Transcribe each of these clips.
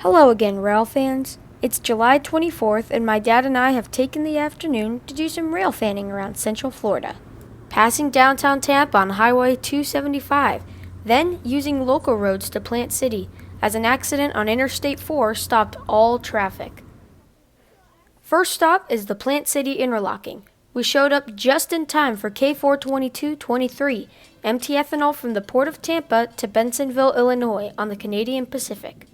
Hello again, Railfans. It's July 24th, and my dad and I have taken the afternoon to do some railfanning around Central Florida. Passing downtown Tampa on Highway 275, then using local roads to Plant City, as an accident on Interstate 4 stopped all traffic. First stop is the Plant City interlocking. We showed up just in time for K42223, empty ethanol from the Port of Tampa to Bensonville, Illinois on the Canadian Pacific.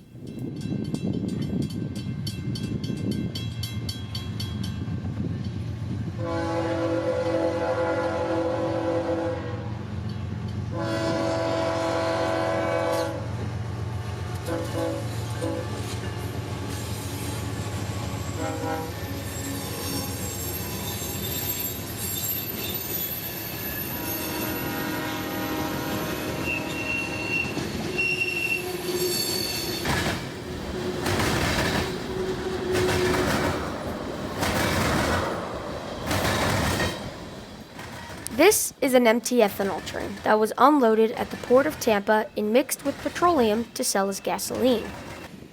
This is an empty ethanol train that was unloaded at the Port of Tampa and mixed with petroleum to sell as gasoline.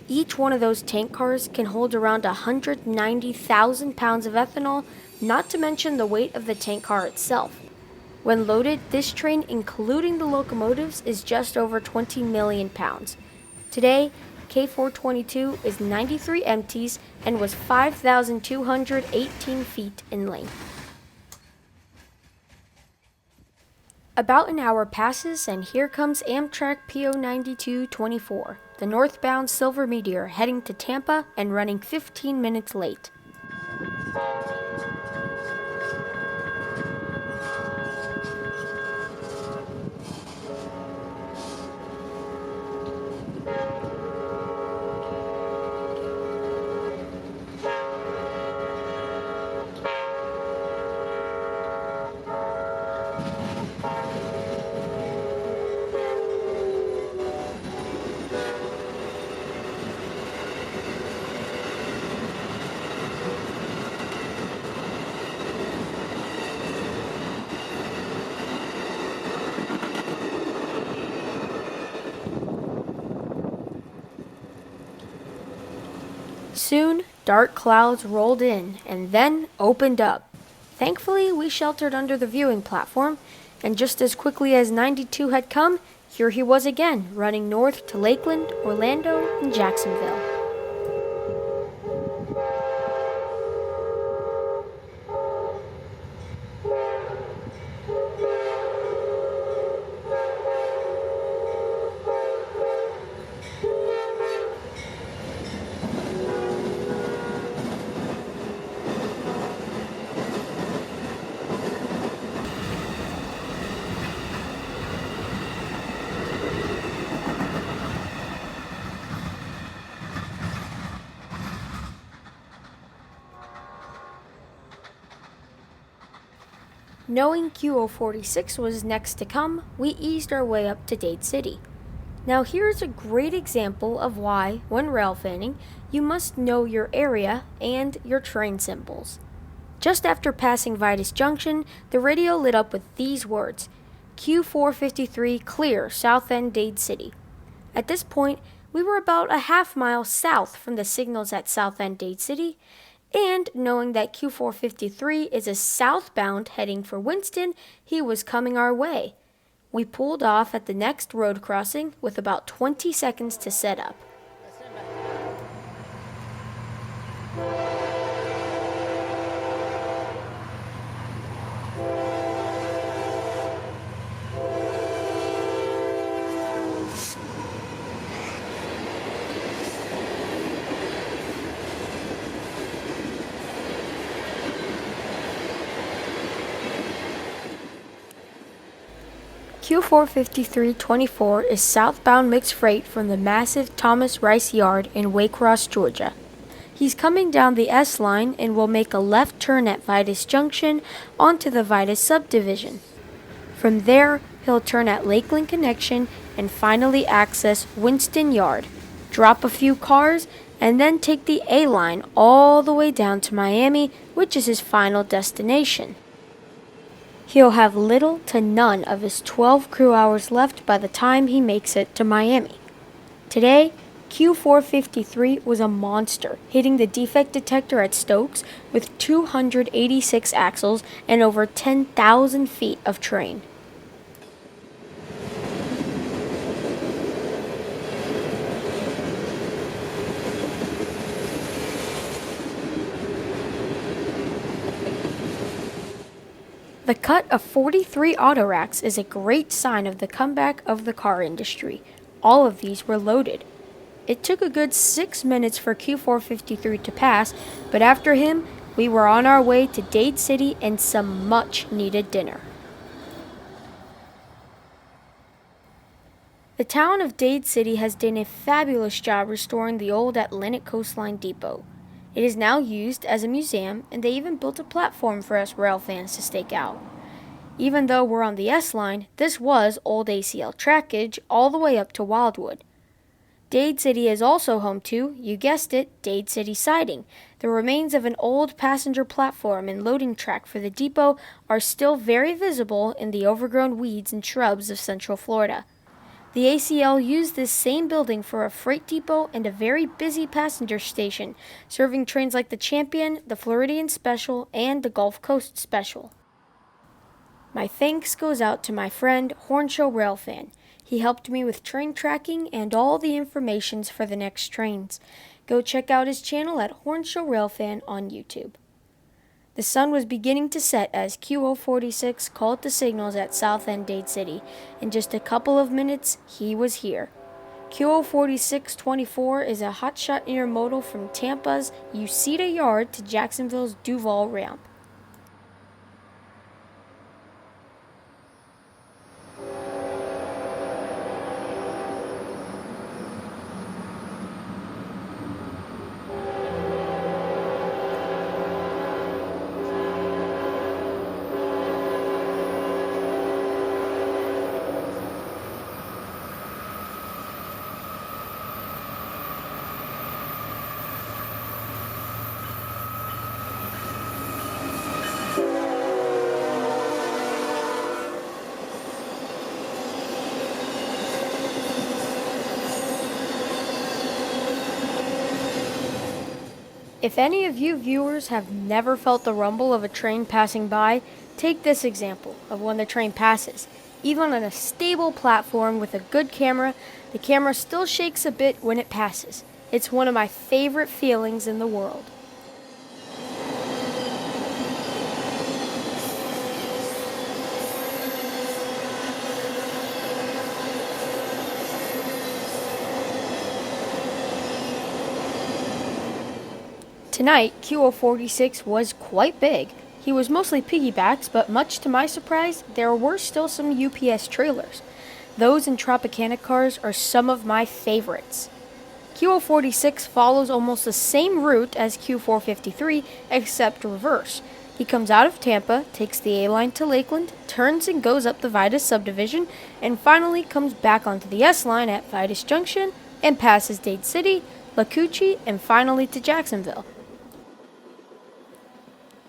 Each one of those tank cars can hold around 190,000 pounds of ethanol, not to mention the weight of the tank car itself. When loaded, this train, including the locomotives, is just over 20 million pounds. Today, K422 is 93 empties and was 5,218 feet in length. About an hour passes, and here comes Amtrak P9224, the northbound Silver Meteor, heading to Tampa and running 15 minutes late. Soon, dark clouds rolled in and then opened up. Thankfully, we sheltered under the viewing platform, and just as quickly as 92 had come, here he was again, running north to Lakeland, Orlando, and Jacksonville. Knowing Q046 was next to come, we eased our way up to Dade City. Now here's a great example of why, when railfanning, you must know your area and your train symbols. Just after passing Vitus Junction, the radio lit up with these words: Q453 clear, south end Dade City. At this point, we were about a half mile south from the signals at south end Dade City, and knowing that Q453 is a southbound heading for Winston, he was coming our way. We pulled off at the next road crossing with about 20 seconds to set up. Q45324 is southbound mixed freight from the massive Thomas Rice Yard in Waycross, Georgia. He's coming down the S line and will make a left turn at Vitus Junction onto the Vitus subdivision. From there, he'll turn at Lakeland Connection and finally access Winston Yard, drop a few cars, and then take the A line all the way down to Miami, which is his final destination. He'll have little to none of his 12 crew hours left by the time he makes it to Miami. Today, Q453 was a monster, hitting the defect detector at Stokes with 286 axles and over 10,000 feet of train. The cut of 43 autoracks is a great sign of the comeback of the car industry. All of these were loaded. It took a good 6 minutes for Q453 to pass, but after him, we were on our way to Dade City and some much needed dinner. The town of Dade City has done a fabulous job restoring the old Atlantic Coastline Depot. It is now used as a museum, and they even built a platform for us Railfans to stake out. Even though we're on the S line, this was old ACL trackage all the way up to Wildwood. Dade City is also home to, you guessed it, Dade City Siding. The remains of an old passenger platform and loading track for the depot are still very visible in the overgrown weeds and shrubs of Central Florida. The ACL used this same building for a freight depot and a very busy passenger station, serving trains like the Champion, the Floridian Special, and the Gulf Coast Special. My thanks goes out to my friend Hornshow Railfan. He helped me with train tracking and all the informations for the next trains. Go check out his channel at Hornshow Railfan on YouTube. The sun was beginning to set as Q046 called the signals at South End Dade City. In just a couple of minutes, he was here. Q04624 is a hotshot intermodal from Tampa's Uceda Yard to Jacksonville's Duval Ramp. If any of you viewers have never felt the rumble of a train passing by, take this example of when the train passes. Even on a stable platform with a good camera, the camera still shakes a bit when it passes. It's one of my favorite feelings in the world. Tonight, Q046 was quite big. He was mostly piggybacks, but much to my surprise, there were still some UPS trailers. Those in Tropicana cars are some of my favorites. Q046 follows almost the same route as Q453, except reverse. He comes out of Tampa, takes the A line to Lakeland, turns and goes up the Vitus subdivision, and finally comes back onto the S line at Vitus Junction and passes Dade City, La Cucci, and finally to Jacksonville.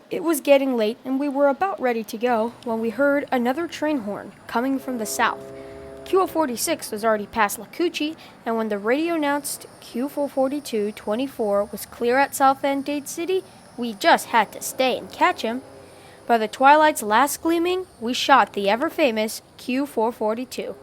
It was getting late and we were about ready to go when we heard another train horn coming from the south. Q046 was already past La Cucci, and when the radio announced Q44224 was clear at South End Dade City, we just had to stay and catch him. By the twilight's last gleaming, we shot the ever-famous Q442.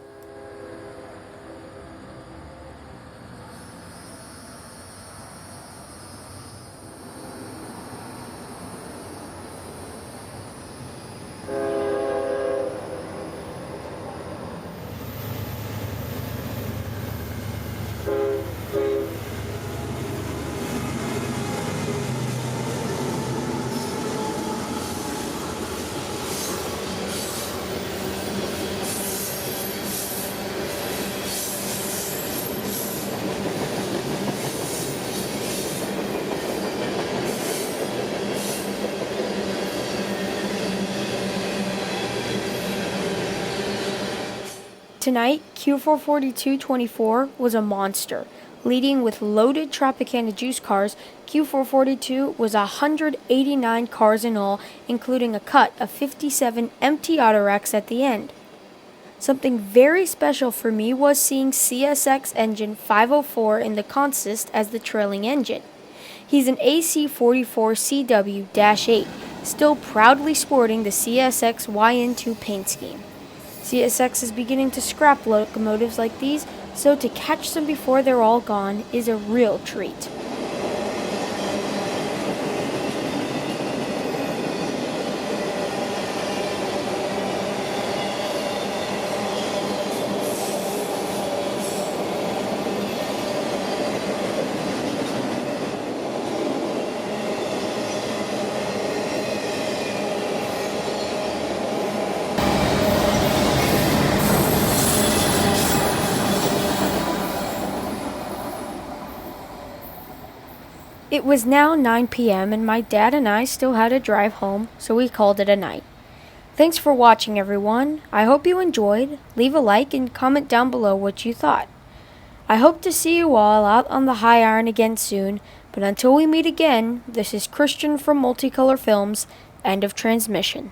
Tonight, Q44224 was a monster. Leading with loaded Tropicana juice cars, Q442 was 189 cars in all, including a cut of 57 empty autoracks at the end. Something very special for me was seeing CSX engine 504 in the consist as the trailing engine. He's an AC44CW-8, still proudly sporting the CSX YN2 paint scheme. CSX is beginning to scrap locomotives like these, so to catch them before they're all gone is a real treat. It was now 9 p.m. and my dad and I still had to drive home, so we called it a night. Thanks for watching, everyone. I hope you enjoyed. Leave a like and comment down below what you thought. I hope to see you all out on the high iron again soon, but until we meet again, this is Christian from Multicolor Films. End of transmission.